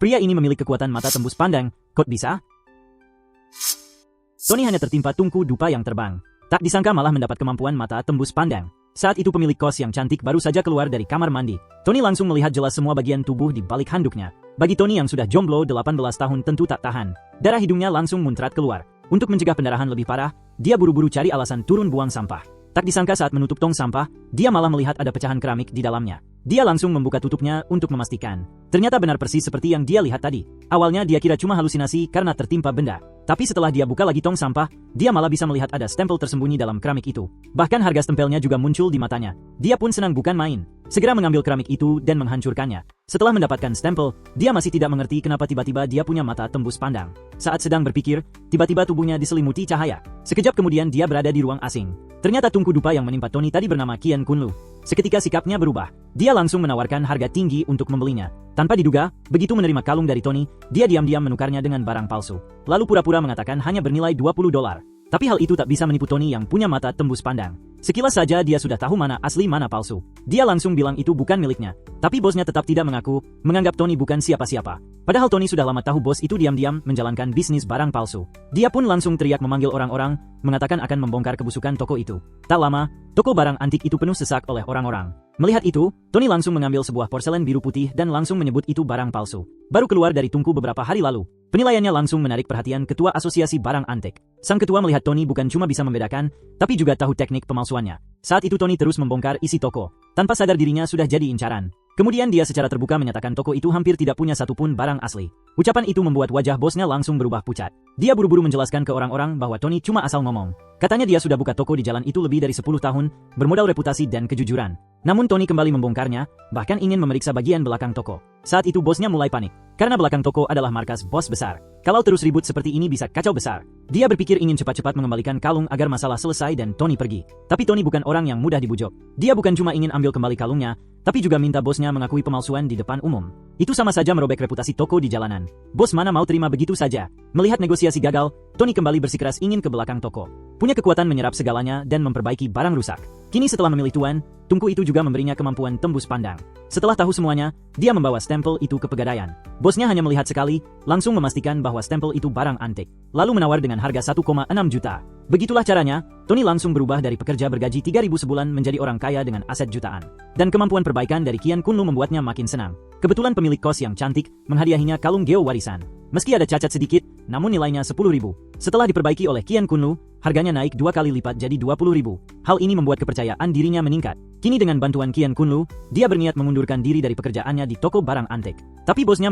Pria ini memiliki kekuatan mata tembus pandang. Kok bisa? Tony hanya tertimpa tungku dupa yang terbang. Tak disangka malah mendapat kemampuan mata tembus pandang. Saat itu pemilik kos yang cantik baru saja keluar dari kamar mandi. Tony langsung melihat jelas semua bagian tubuh di balik handuknya. Bagi Tony yang sudah jomblo 18 tahun tentu tak tahan. Darah hidungnya langsung muncrat keluar. Untuk mencegah pendarahan lebih parah, dia buru-buru cari alasan turun buang sampah. Tak disangka saat menutup tong sampah, dia malah melihat ada pecahan keramik di dalamnya. Dia langsung membuka tutupnya untuk memastikan. Ternyata benar persis seperti yang dia lihat tadi. Awalnya dia kira cuma halusinasi karena tertimpa benda. Tapi setelah dia buka lagi tong sampah, dia malah bisa melihat ada stempel tersembunyi dalam keramik itu. Bahkan harga stempelnya juga muncul di matanya. Dia pun senang bukan main. Segera mengambil keramik itu dan menghancurkannya. Setelah mendapatkan stempel, dia masih tidak mengerti kenapa tiba-tiba dia punya mata tembus pandang. Saat sedang berpikir, tiba-tiba tubuhnya diselimuti cahaya. Sekejap kemudian dia berada di ruang asing. Ternyata tungku dupa yang menimpa Tony tadi bernama Qian Kunlu. Seketika sikapnya berubah. Dia langsung menawarkan harga tinggi untuk membelinya. Tanpa diduga, begitu menerima kalung dari Tony, dia diam-diam menukarnya dengan barang palsu. Lalu pura-pura mengatakan hanya bernilai $20. Tapi hal itu tak bisa menipu Tony yang punya mata tembus pandang. Sekilas saja dia sudah tahu mana asli mana palsu. Dia langsung bilang itu bukan miliknya. Tapi bosnya tetap tidak mengaku, menganggap Tony bukan siapa-siapa. Padahal Tony sudah lama tahu bos itu diam-diam menjalankan bisnis barang palsu. Dia pun langsung teriak memanggil orang-orang, mengatakan akan membongkar kebusukan toko itu. Tak lama, toko barang antik itu penuh sesak oleh orang-orang. Melihat itu, Tony langsung mengambil sebuah porselen biru putih dan langsung menyebut itu barang palsu. Baru keluar dari tungku beberapa hari lalu. Penilaiannya langsung menarik perhatian Ketua Asosiasi Barang Antik. Sang ketua melihat Tony bukan cuma bisa membedakan, tapi juga tahu teknik pemalsuannya. Saat itu Tony terus membongkar isi toko. Tanpa sadar dirinya sudah jadi incaran. Kemudian dia secara terbuka menyatakan toko itu hampir tidak punya satupun barang asli. Ucapan itu membuat wajah bosnya langsung berubah pucat. Dia buru-buru menjelaskan ke orang-orang bahwa Tony cuma asal ngomong. Katanya dia sudah buka toko di jalan itu lebih dari 10 tahun, bermodal reputasi dan kejujuran. Namun Tony kembali membongkarnya, bahkan ingin memeriksa bagian belakang toko. Saat itu bosnya mulai panik, karena belakang toko adalah markas bos besar. Kalau terus ribut seperti ini bisa kacau besar. Dia berpikir ingin cepat-cepat mengembalikan kalung agar masalah selesai dan Tony pergi. Tapi Tony bukan orang yang mudah dibujuk. Dia bukan cuma ingin ambil kembali kalungnya, tapi juga minta bosnya mengakui pemalsuan di depan umum. Itu sama saja merobek reputasi toko di jalanan. Bos mana mau terima begitu saja? Melihat negosiasi gagal, Tony kembali bersikeras ingin ke belakang toko. Punya kekuatan menyerap segalanya dan memperbaiki barang rusak. Kini setelah memilih tuan, tungku itu juga memberinya kemampuan tembus pandang. Setelah tahu semuanya, dia membawa stempel itu ke pegadaian. Bosnya hanya melihat sekali, langsung memastikan bahwa stempel itu barang antik. Lalu menawar dengan harga 1,6 juta. Begitulah caranya, Tony langsung berubah dari pekerja bergaji 3.000 sebulan menjadi orang kaya dengan aset jutaan. Dan kemampuan perbaikan dari Qian Kunlu membuatnya makin senang. Kebetulan pemilik kos yang cantik menghadiahinya kalung geo warisan. Meski ada cacat sedikit, namun nilainya 10.000. Setelah diperbaiki oleh Qian Kunlu, harganya naik 2 kali lipat jadi 20.000. Hal ini membuat kepercayaan dirinya meningkat. Kini dengan bantuan Qian Kunlu, dia berniat mengundurkan diri dari pekerjaannya di toko barang antik. Tapi bosnya